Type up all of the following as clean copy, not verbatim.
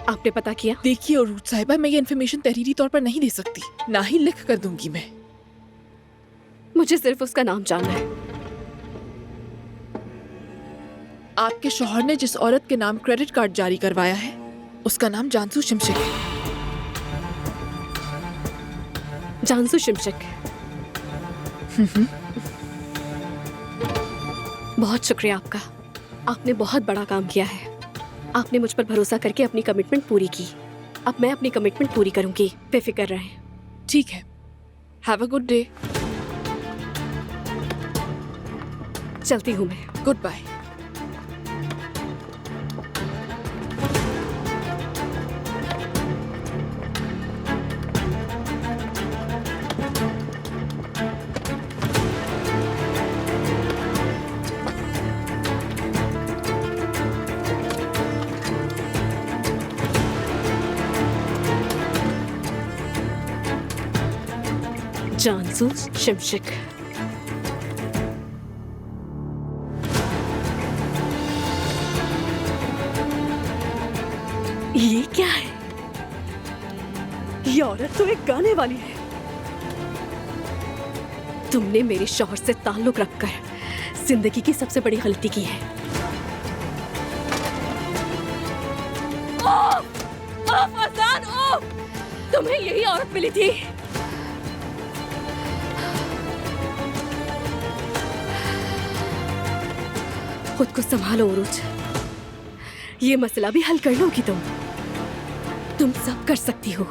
आपने पता किया? देखिए और रूट साहिबा, मैं ये इन्फॉर्मेशन तहरीरी तौर पर नहीं दे सकती, ना ही लिख कर दूंगी मैं। मुझे सिर्फ उसका नाम जानना है। आपके शौहर ने जिस औरत के नाम क्रेडिट कार्ड जारी करवाया है, उसका नाम जानसू शिमशिक है। जानसू शिमशिक। बहुत शुक्रिया आपका। आपने बहुत बड़ा काम किया है। आपने मुझ पर भरोसा करके अपनी कमिटमेंट पूरी की। अब मैं अपनी कमिटमेंट पूरी करूंगी, बेफिक्र रहें। ठीक है, हैव अ गुड डे। चलती हूँ मैं। Good bye. जानसू शिमशिक। ये क्या है? ये औरत तो एक गाने वाली है। तुमने मेरे शौहर से ताल्लुक रखकर जिंदगी की सबसे बड़ी गलती की है। फरजान, तुम्हें यही औरत मिली थी? खुद को संभालो उरूज। ये मसला भी हल कर लोगी तुम सब कर सकती हो।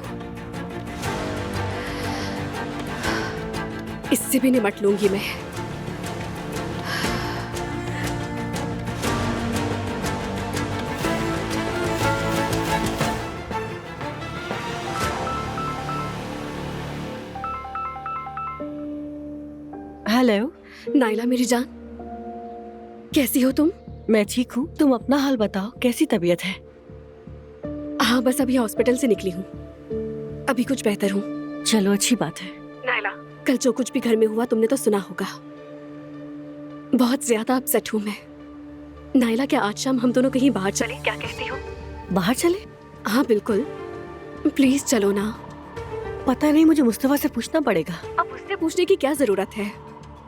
इससे भी निपट लूंगी मैं। हेलो नाइला मेरी जान, कैसी हो तुम? मैं ठीक हूँ, तुम अपना हाल बताओ, कैसी तबीयत है? हाँ, बस अभी हॉस्पिटल से निकली हूँ। अभी कुछ बेहतर हूँ। चलो अच्छी बात है। नाइला, कल जो कुछ भी घर में हुआ तुमने तो सुना होगा। बहुत ज्यादा अपसेट हूँ मैं। नाइला, क्या आज शाम हम दोनों कहीं बाहर चलें? क्या कहती हो? बाहर चले? हाँ बिल्कुल, प्लीज चलो ना। पता नहीं, मुझे मुस्तफा से पूछना पड़ेगा। अब उससे पूछने की क्या जरूरत है?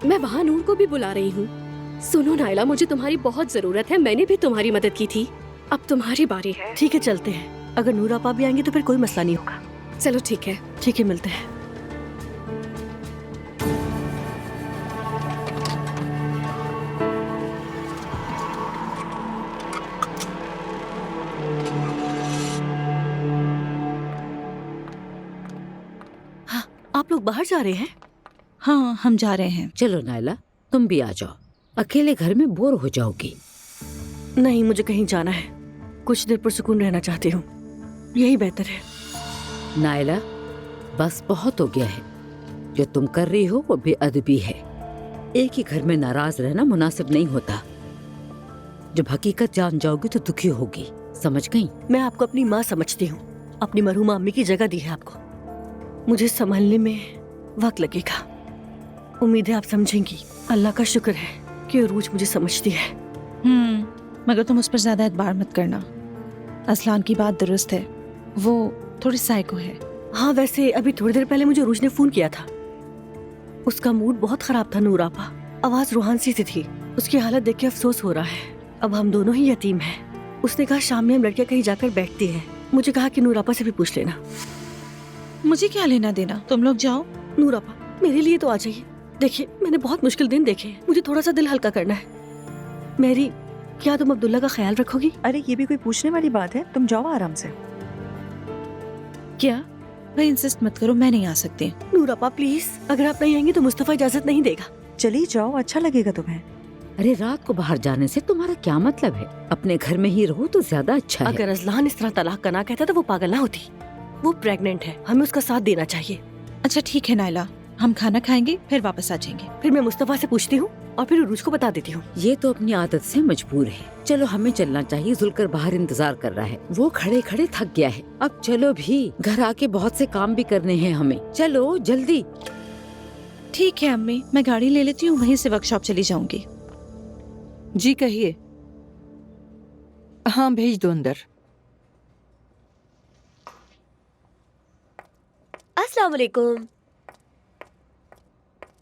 मैं वहाँ नूर को भी बुला रही हूँ। सुनो नाइला, मुझे तुम्हारी बहुत जरूरत है। मैंने भी तुम्हारी मदद की थी, अब तुम्हारी बारी है। ठीक है, चलते हैं। अगर नूर आपा भी आएंगे तो फिर कोई मसला नहीं होगा। चलो ठीक है। ठीक है, मिलते हैं। हाँ, आप लोग बाहर जा रहे हैं? हाँ, हम जा रहे हैं। चलो नाइला, तुम भी आ जाओ। अकेले घर में बोर हो जाओगी। नहीं, मुझे कहीं जाना है। कुछ देर पुरसुकून रहना चाहती हूँ, यही बेहतर है। नाइला, बस बहुत हो गया है। जो तुम कर रही हो वो बेअदबी है। एक ही घर में नाराज रहना मुनासिब नहीं होता। जब हकीकत जान जाओगी तो दुखी होगी, समझ गई? मैं आपको अपनी माँ समझती हूँ। अपनी मरहूमा अम्मी की जगह दी है आपको। मुझे संभलने में वक्त लगेगा। उम्मीद है आप समझेंगी। अल्लाह का शुक्र है कि अरूज मुझे समझती है। मगर तुम उस पर ज्यादा एतबार मत करना। असलान की बात दुरुस्त है, वो थोड़ी साइको है। हाँ, वैसे अभी थोड़ी देर पहले मुझे अरूज ने फोन किया था। उसका मूड बहुत खराब था नूर आपा। आवाज रूहान सी थी। उसकी हालत देख के अफसोस हो रहा है। अब हम दोनों ही यतीम हैं। उसने कहा शाम में हम लड़कियां कहीं जाकर बैठती हैं। मुझे कहा कि नूर आपा से भी पूछ लेना। मुझे क्या लेना देना, तुम लोग जाओ। नूर आपा, मेरे लिए तो आ जाइए। देखिए, मैंने बहुत मुश्किल दिन देखे हैं। मुझे थोड़ा सा दिल हल्का करना है। मेरी, क्या तुम अब्दुल्ला का ख्याल रखोगी? अरे ये भी कोई पूछने वाली बात है? तुम जाओ आराम से। क्या भाई, इंसिस्ट मत करो, मैं नहीं आ सकती। नूर आपा प्लीज, अगर आप नहीं आएंगी तो मुस्तफा इजाजत नहीं देगा। चली जाओ, अच्छा लगेगा तुम्हें। अरे रात को बाहर जाने से तुम्हारा क्या मतलब है? अपने घर में ही रहो तो ज्यादा अच्छा है। अगर अजलान इस तरह तलाक का ना कहता तो वो पागल ना होती। वो प्रेग्नेंट है, हमें उसका साथ देना चाहिए। अच्छा ठीक है नाइला, हम खाना खाएंगे फिर वापस आ जाएंगे। फिर मैं मुस्तफा से पूछती हूँ और फिर उरूज को बता देती हूँ। ये तो अपनी आदत से मजबूर है। चलो हमें चलना चाहिए, जुलकर बाहर इंतजार कर रहा है। वो खड़े खड़े थक गया है। अब चलो भी, घर आके बहुत से काम भी करने हैं हमें। चलो जल्दी। ठीक है अम्मी, मैं गाड़ी ले लेती हूँ, वहीं से वर्कशॉप चली जाऊंगी। जी कहिए। हाँ भेज दो अंदर। अस्सलाम वालेकुम।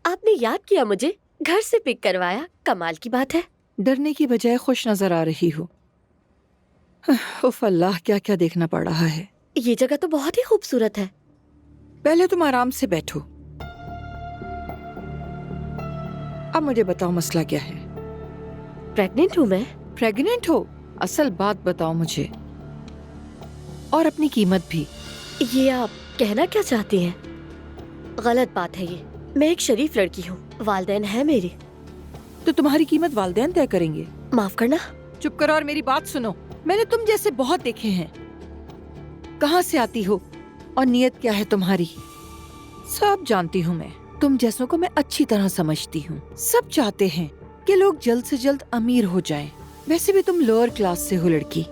आपने याद किया मुझे, घर से पिक करवाया, कमाल की बात है। डरने की बजाय खुश नजर आ रही हो। उफ अल्लाह, क्या क्या देखना पड़ रहा है। ये जगह तो बहुत ही खूबसूरत है। पहले तुम आराम से बैठो। अब मुझे बताओ मसला क्या है। प्रेग्नेंट हूँ मैं। प्रेग्नेंट हो? असल बात बताओ मुझे, और अपनी कीमत भी। ये आप कहना क्या चाहती हैं? गलत बात है ये। मैं एक शरीफ लड़की हूँ, वालिदैन है मेरे। तो तुम्हारी कीमत वालिदैन तय करेंगे। माफ करना। चुप करो और मेरी बात सुनो। मैंने तुम जैसे बहुत देखे हैं। कहाँ से आती हो और नियत क्या है तुम्हारी, सब जानती हूँ मैं। तुम जैसों को मैं अच्छी तरह समझती हूँ। सब चाहते हैं कि लोग जल्द से जल्द अमीर हो जाएं। वैसे भी तुम लोअर क्लास से हो लड़की।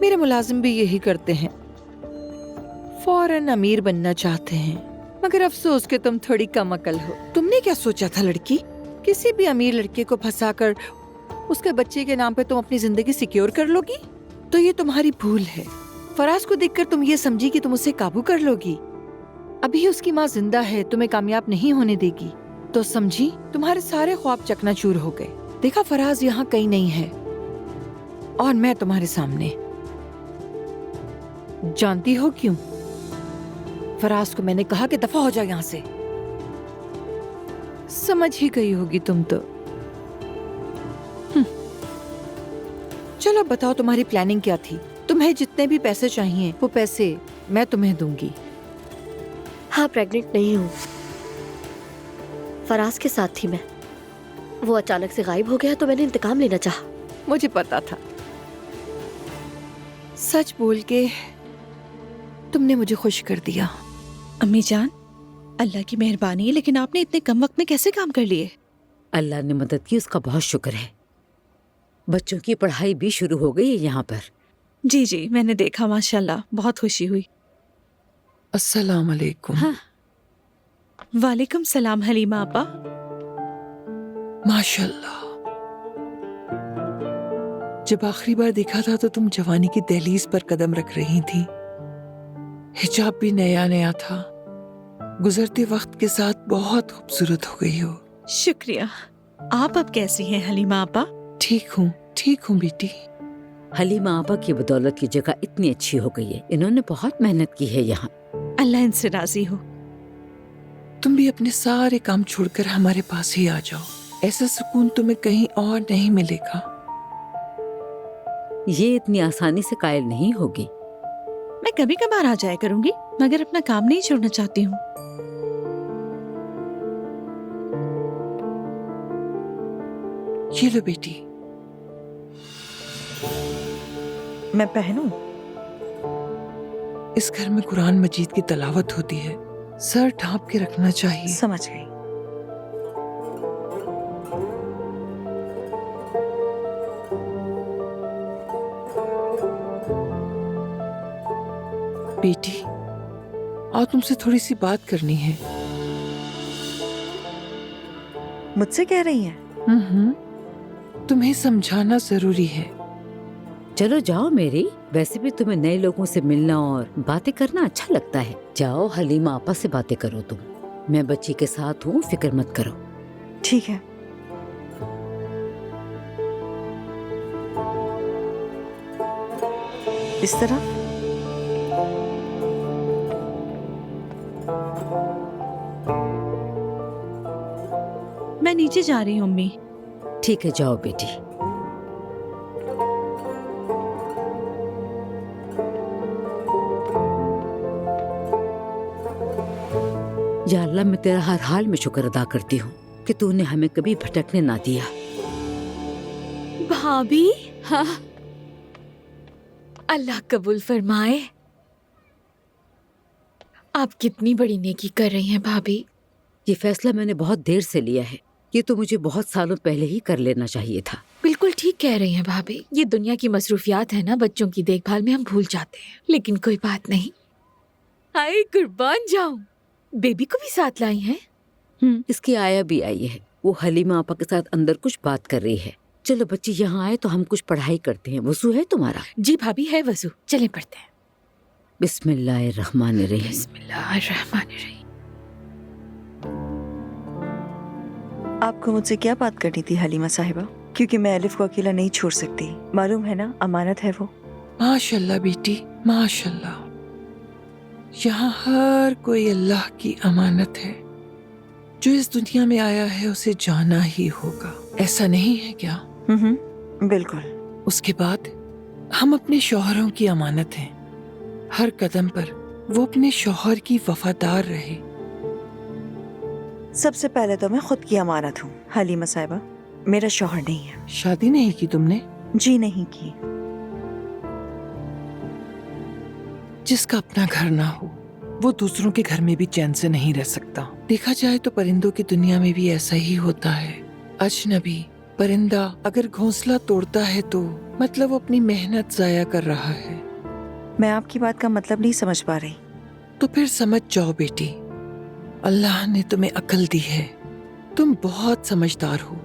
मेरे मुलाजिम भी यही करते हैं, फौरन अमीर बनना चाहते हैं। मगर अफसोस कि तुम थोड़ी कम अकल हो। तुमने क्या सोचा था लड़की, किसी भी अमीर लड़के को फंसाकर उसके बच्चे के नाम पे तुम अपनी जिंदगी सिक्योर कर लोगी? तो ये तुम्हारी भूल है। फराज को देखकर तुम ये समझी कि तुम उसे काबू कर लोगी। अभी उसकी माँ जिंदा है, तुम्हें कामयाब नहीं होने देगी। तो समझी तुम्हारे सारे ख्वाब चकनाचूर हो गए। देखा, फराज यहाँ कहीं नहीं है और मैं तुम्हारे सामने। जानती हो क्यों? फराज को मैंने कहा कि दफा हो जाओ यहाँ से। समझ ही गई होगी तुम तो। चलो बताओ, तुम्हारी प्लानिंग क्या थी? तुम्हें जितने भी पैसे चाहिए वो पैसे मैं तुम्हें दूंगी। हाँ, प्रेग्नेंट नहीं हूँ। फराज के साथ थी मैं। वो अचानक से गायब हो गया तो मैंने इंतकाम लेना चाहा। मुझे पता था। सच बोल के तुमने मुझे खुश कर दिया। अम्मी जान, अल्लाह की मेहरबानी है, लेकिन आपने इतने कम वक्त में कैसे काम कर लिए? अल्लाह ने मदद की, उसका बहुत शुक्र है। बच्चों की पढ़ाई भी शुरू हो गई है यहाँ पर। जी जी, मैंने देखा, माशाल्लाह, बहुत खुशी हुई। अस्सलाम वालेकुम। हाँ। वालेकुम सलाम हलीमा आपा। माशाल्लाह। जब आखिरी बार देखा था तो तुम जवानी की दहलीज पर कदम रख रही थी। हिजाब भी नया नया था। गुजरते वक्त के साथ बहुत खूबसूरत हो गई हो। शुक्रिया। आप अब कैसी हैं हलीमा आपा? ठीक हूँ बेटी। हलीमा आपा की बदौलत की जगह इतनी अच्छी हो गई है। इन्होंने बहुत मेहनत की है यहाँ। अल्लाह इनसे राजी हो। तुम भी अपने सारे काम छोड़कर हमारे पास ही आ जाओ। ऐसा सुकून तुम्हें कहीं और नहीं मिलेगा। ये इतनी आसानी से कायल नहीं होगी। मैं कभी कभार आ जाया करूंगी, मगर अपना काम नहीं छोड़ना चाहती हूँ। ये लो बेटी। मैं पहनूं? इस घर में कुरान मजीद की तलावत होती है, सर ढांप के रखना चाहिए। समझ गई। बेटी, और तुमसे थोड़ी सी बात करनी है। मुझसे कह रही हैं? तुम्हें समझाना जरूरी है। चलो जाओ मेरी, वैसे भी तुम्हें नए लोगों से मिलना और बातें करना अच्छा लगता है। जाओ, हलीमा आपा से बातें करो तुम। मैं बच्ची के साथ हूँ, फिक्र मत करो। ठीक है। इस तरह मैं नीचे जा रही हूँ अम्मी। ठीक है, जाओ बेटी। या अल्लाह, मैं तेरा हर हाल में शुक्र अदा करती हूँ कि तूने हमें कभी भटकने ना दिया। भाभी। हाँ, अल्लाह कबूल फरमाए। आप कितनी बड़ी नेकी कर रही हैं भाभी। ये फैसला मैंने बहुत देर से लिया है। ये तो मुझे बहुत सालों पहले ही कर लेना चाहिए था। बिल्कुल ठीक कह रही हैं भाभी। ये दुनिया की मसरूफियात है ना, बच्चों की देखभाल में हम भूल जाते हैं। लेकिन कोई बात नहीं। हाय कुर्बान जाऊं, बेबी को भी साथ लाई हैं। इसकी आया भी आई है। वो हलीमा आपा के साथ अंदर कुछ बात कर रही है। चलो बच्ची यहाँ आए तो हम कुछ पढ़ाई करते हैं। वजू है तुम्हारा? जी भाभी, है वजू। चले पढ़ते हैं। बिस्मिल्लाहिर्रहमानिर्रहीम। बिस्मिल्लाहिर्रहमानिर्रहीम। आपको मुझसे क्या बात करनी थी हलीमा साहिबा? क्योंकि मैं एलिफ को अकेला नहीं छोड़ सकती, मालूम है ना, अमानत है वो। माशाल्लाह बेटी, माशाल्लाह। यहाँ हर कोई अल्लाह की अमानत है। जो इस दुनिया में आया है उसे जाना ही होगा, ऐसा नहीं है क्या? बिल्कुल। उसके बाद हम अपने शौहरों की अमानत हैं। हर कदम पर वो अपने शौहर की वफादार रहे। सबसे पहले तो मैं खुद की अमानत हूँ हलीमा साहिबा, मेरा शौहर नहीं है। शादी नहीं की तुमने? जी नहीं की। जिसका अपना घर ना हो वो दूसरों के घर में भी चैन से नहीं रह सकता। देखा जाए तो परिंदों की दुनिया में भी ऐसा ही होता है। अजनबी परिंदा अगर घोंसला तोड़ता है तो मतलब वो अपनी मेहनत जाया कर रहा है। मैं आपकी बात का मतलब नहीं समझ पा रही। तो फिर समझ जाओ बेटी, अल्लाह ने तुम्हें अकल दी है, तुम बहुत समझदार हो।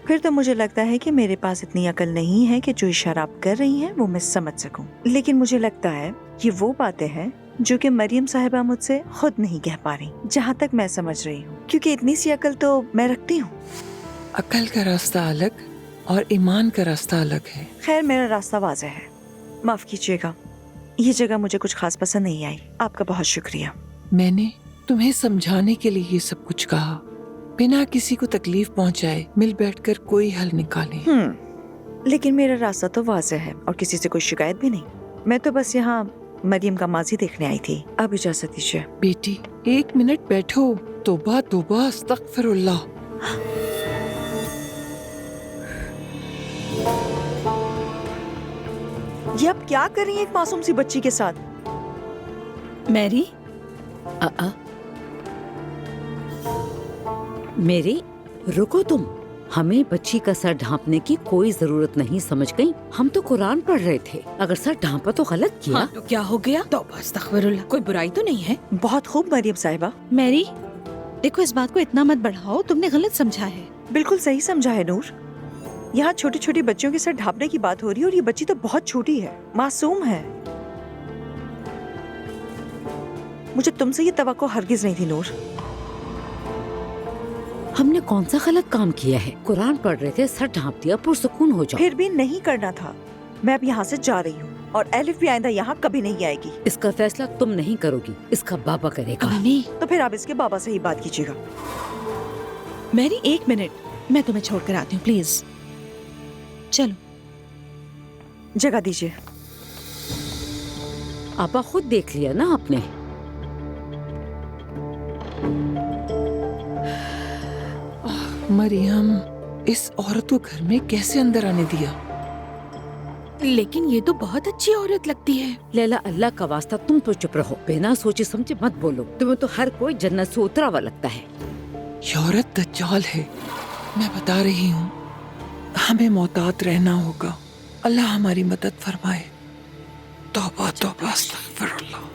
फिर तो मुझे लगता है कि मेरे पास इतनी अकल नहीं है कि जो इशारा आप कर रही हैं वो मैं समझ सकूं। लेकिन मुझे लगता है ये वो बातें हैं जो कि मरियम साहिबा मुझसे खुद नहीं कह पा रही, जहाँ तक मैं समझ रही हूँ, क्योंकि इतनी सी अकल तो मैं रखती हूँ। अकल का रास्ता अलग और ईमान का रास्ता अलग है। खैर मेरा रास्ता वाज़ेह है, माफ कीजिएगा, ये जगह मुझे कुछ खास पसंद नहीं आई। आपका बहुत शुक्रिया। मैंने तुम्हें समझाने के लिए ये सब कुछ कहा, बिना किसी को तकलीफ पहुंचाए मिल बैठकर कोई हल निकाले। लेकिन मेरा रास्ता तो वाज़ेह है और किसी से कोई शिकायत भी नहीं। मैं तो बस यहाँ मरियम का माजी देखने आई थी। अब इजाजत दीजिए। बेटी 1 मिनट बैठो। तौबा तौबा, अस्तगफिरुल्लाह। ये आप क्या कर रही हैं एक मासूम सी बच्ची के साथ? मैरी, मेरी रुको तुम, हमें बच्ची का सर ढांपने की कोई जरूरत नहीं, समझ गई? हम तो कुरान पढ़ रहे थे, अगर सर ढांपा तो गलत किया। हाँ, तो क्या हो गया? तौबा अस्तगफिरुल्लाह, कोई बुराई तो नहीं है। बहुत खूब मरियम साहिबा। मैरी, देखो इस बात को इतना मत बढ़ाओ, तुमने गलत समझा है। बिल्कुल सही समझा है नूर। यहाँ छोटी छोटी बच्चियों के सर ढांपने की बात हो रही है और ये बच्ची तो बहुत छोटी है, मासूम है। मुझे तुमसे ये तवक्को हरगिज नहीं थी नूर। हमने कौन सा गलत काम किया है? कुरान पढ़ रहे थे, सर ढांप दिया, पुरसुकून हो जाओ। फिर भी नहीं करना था। मैं अब यहाँ से जा रही हूँ और एलिफ भी आइंदा यहाँ कभी नहीं आएगी। इसका फैसला तुम नहीं करोगी, इसका बाबा करेगा। अम्मी, तो फिर आप इसके बाबा से ही बात कीजिएगा। मैरी 1 मिनट, मैं तुम्हें छोड़कर आती हूँ प्लीज। चलो। जगह दीजिए। आपा खुद देख लिया ना आपने। मरियम, इस औरत को घर में कैसे अंदर आने दिया? लेकिन ये तो बहुत अच्छी औरत लगती है। लैला, अल्लाह का वास्ता तुम तो चुप रहो, बिना सोचे समझे मत बोलो। तुम्हें तो हर कोई जन्नत से उतरा हुआ लगता है। ये औरत दज्जाल है, मैं बता रही हूँ। हमें मोहतात रहना होगा। अल्लाह हमारी मदद फरमाए। तौबा तौबा, अस्तगफिरुल्लाह।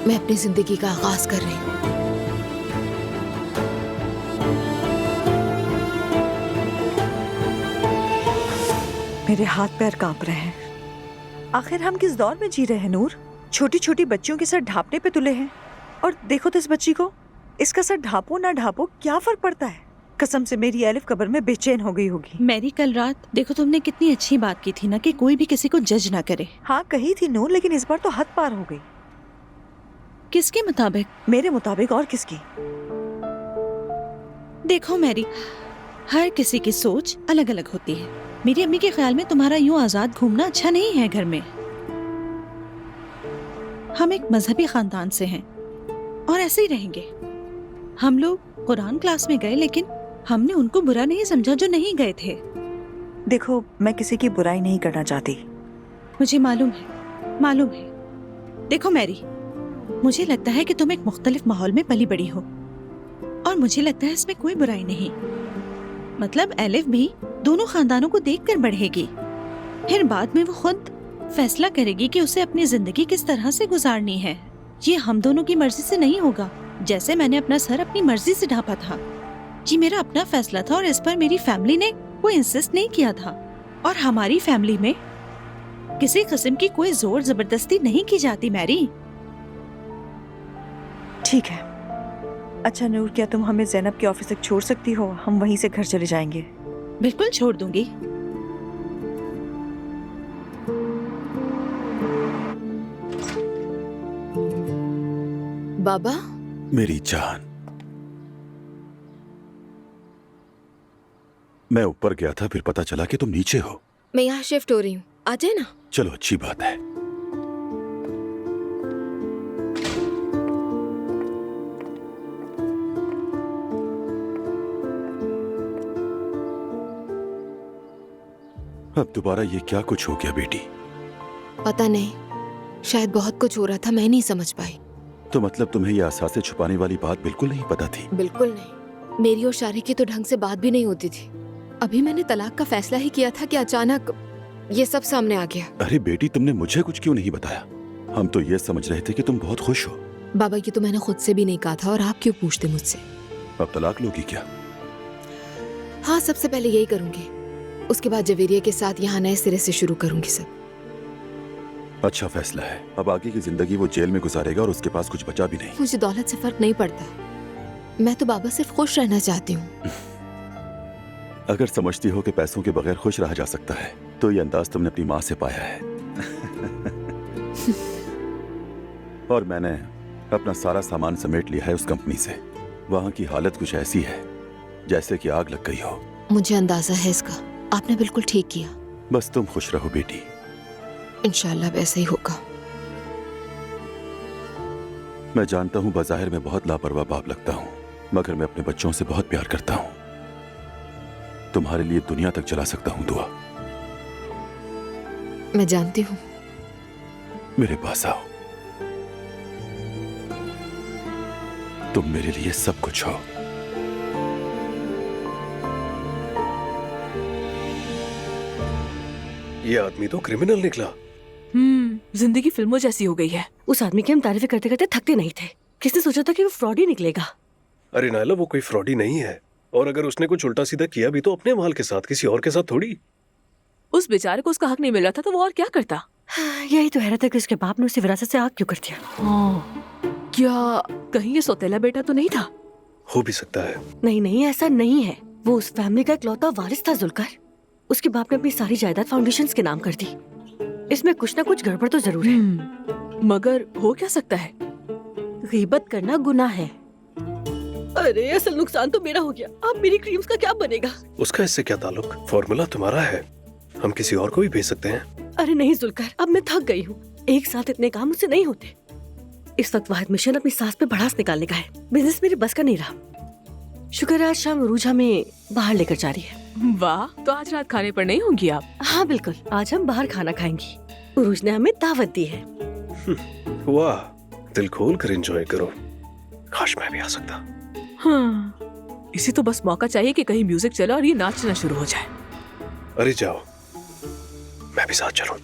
मैं अपनी जिंदगी का आगाज कर रही हूँ। मेरे हाथ पैर कांप रहे हैं। आखिर हम किस दौर में जी रहे हैं नूर? छोटी छोटी बच्चियों के सर ढापने पे तुले हैं। और देखो तो इस बच्ची को, इसका सर ढापो ना ढापो क्या फर्क पड़ता है? कसम से मेरी एलिफ कब्र में बेचैन हो गई होगी। मैरी, कल रात देखो तुमने कितनी अच्छी बात की थी ना कि कोई भी किसी को जज ना करे। हाँ कही थी नूर, लेकिन इस बार तो हद पार हो गई। किसके मुताबिक? मेरे मुताबिक और किसकी? देखो मैरी, हर किसी की सोच अलग अलग होती है। मेरी अम्मी के ख्याल में तुम्हारा यूं आजाद घूमना अच्छा नहीं है घर में। हम एक मजहबी खानदान से हैं और ऐसे ही रहेंगे। हम लोग कुरान क्लास में गए, लेकिन हमने उनको बुरा नहीं समझा जो नहीं गए थे। देखो, मैं किसी की बुराई नहीं करना चाहती। मुझे मालूम है। देखो मैरी, मुझे लगता है कि तुम एक मुख्तलिफ माहौल में पली बड़ी हो और मुझे लगता है इसमें कोई बुराई नहीं। मतलब एलिफ भी दोनों खानदानों को देखकर बढ़ेगी, फिर बाद में वो खुद फैसला करेगी कि उसे अपनी जिंदगी किस तरह से गुजारनी है। ये हम दोनों की मर्जी से नहीं होगा। जैसे मैंने अपना सर अपनी मर्जी से ढापा था, ये मेरा अपना फैसला था और इस पर मेरी फैमिली ने कोई इंसिस्ट नहीं किया था। और हमारी फैमिली में किसी किस्म की कोई जोर जबरदस्ती नहीं की जाती मैरी। ठीक है। अच्छा नूर, क्या तुम हमें ज़ैनब के ऑफिस तक छोड़ सकती हो? हम वहीं से घर चले जाएंगे। बिल्कुल छोड़ दूंगी। बाबा, मेरी जान, मैं ऊपर गया था, फिर पता चला कि तुम नीचे हो। मैं यहाँ शिफ्ट हो रही हूँ, आ जाए ना। चलो अच्छी बात है। अब दोबारा ये क्या कुछ हो गया बेटी? पता नहीं, शायद बहुत कुछ हो रहा था, मैं नहीं समझ पाई। तो मतलब तुम्हें ये अहसासे छुपाने वाली बात बिल्कुल नहीं पता थी? बिल्कुल नहीं। मेरी और शारी की तो ढंग से बात भी नहीं होती थी। अभी मैंने तलाक का फैसला ही किया था कि अचानक ये सब सामने आ गया। अरे बेटी, तुमने मुझे कुछ क्यों नहीं बताया? हम तो ये समझ रहे थे कि तुम बहुत खुश हो। बाबा, ये तो मैंने खुद से भी नहीं कहा था और आप क्यों पूछते मुझसे? अब तलाक लोगी क्या? हाँ, सबसे पहले यही करूंगी, उसके बाद जवेरिया के साथ यहाँ नए सिरे से शुरू करूंगी सब। अच्छा फैसला है। अब आगे की जिंदगी वो जेल में गुजारेगा और उसके पास कुछ बचा भी नहीं। मुझे दौलत से फर्क नहीं पड़ता, मैं तो बाबा सिर्फ खुश रहना चाहती हूँ। अगर समझती हो कि पैसों के बगैर खुश रहा जा सकता है, तो ये अंदाज तुमने अपनी माँ से पाया है। और मैंने अपना सारा सामान समेट लिया है उस कंपनी से। वहाँ की हालत कुछ ऐसी है जैसे कि आग लग गई हो। मुझे अंदाजा है इसका, आपने बिल्कुल ठीक किया। बस तुम खुश रहो बेटी। इंशाल्लाह वैसे ही होगा। मैं जानता हूँ बाजाहिर में बहुत लापरवाह बाप लगता हूँ, मगर मैं अपने बच्चों से बहुत प्यार करता हूँ। तुम्हारे लिए दुनिया तक चला सकता हूँ दुआ। मैं जानती हूँ। मेरे पास आओ, तुम मेरे लिए सब कुछ हो। ये आदमी तो क्रिमिनल निकला। जिंदगी फिल्मों जैसी हो गई है। उस आदमी की हम तारीफें करते करते थकते नहीं थे। किसने सोचा था कि वो फ्रॉड ही निकलेगा? अरे नायला, वो कोई फ्रॉडी नहीं है, और अगर उसने कुछ उल्टा सीधा किया भी तो अपने माल के साथ, किसी और के साथ थोड़ी। उस बेचारे को उसका हक नहीं मिल रहा था तो वो और क्या करता? यही तो हैरत है कि उसके बाप ने उसे विरासत से आग क्यों कर दिया। क्या कहीं ये सौतेला बेटा तो नहीं था? हो भी सकता है। नहीं, ऐसा नहीं है। वो उस फैमिली का इकलौता वारिस था जुल्कर। उसके बाप ने अपनी सारी जायदाद फाउंडेशंस के नाम कर दी। इसमें कुछ ना कुछ गड़बड़ तो जरूर है। मगर हो क्या सकता है? गीबत करना गुनाह है। अरे असल नुकसान तो मेरा हो गया। अब मेरी क्रीम्स का क्या बनेगा? उसका इससे क्या ताल्लुक? फॉर्मूला तुम्हारा है, हम किसी और को भी भेज सकते हैं। अरे नहीं जुल्कर, अब मैं थक गई हूँ। एक साथ इतने काम मुझसे नहीं होते। इस वक्त वाहिद मिशन अपनी सास पे भड़ास निकालने का है। बिजनेस मेरे बस का नहीं रहा। शुक्र है आज शाम रूझा में बाहर लेकर जा रही है। वाह, तो आज रात खाने पर नहीं होंगी आप? हाँ बिल्कुल, आज हम बाहर खाना खाएंगी। उरूज ने हमें दावत दी है। वाह, दिल खोल कर एंजॉय करो। काश मैं भी आ सकता। हाँ, इसे तो बस मौका चाहिए कि कहीं म्यूजिक चले और ये नाचना शुरू हो जाए। अरे जाओ, मैं भी साथ चलूं।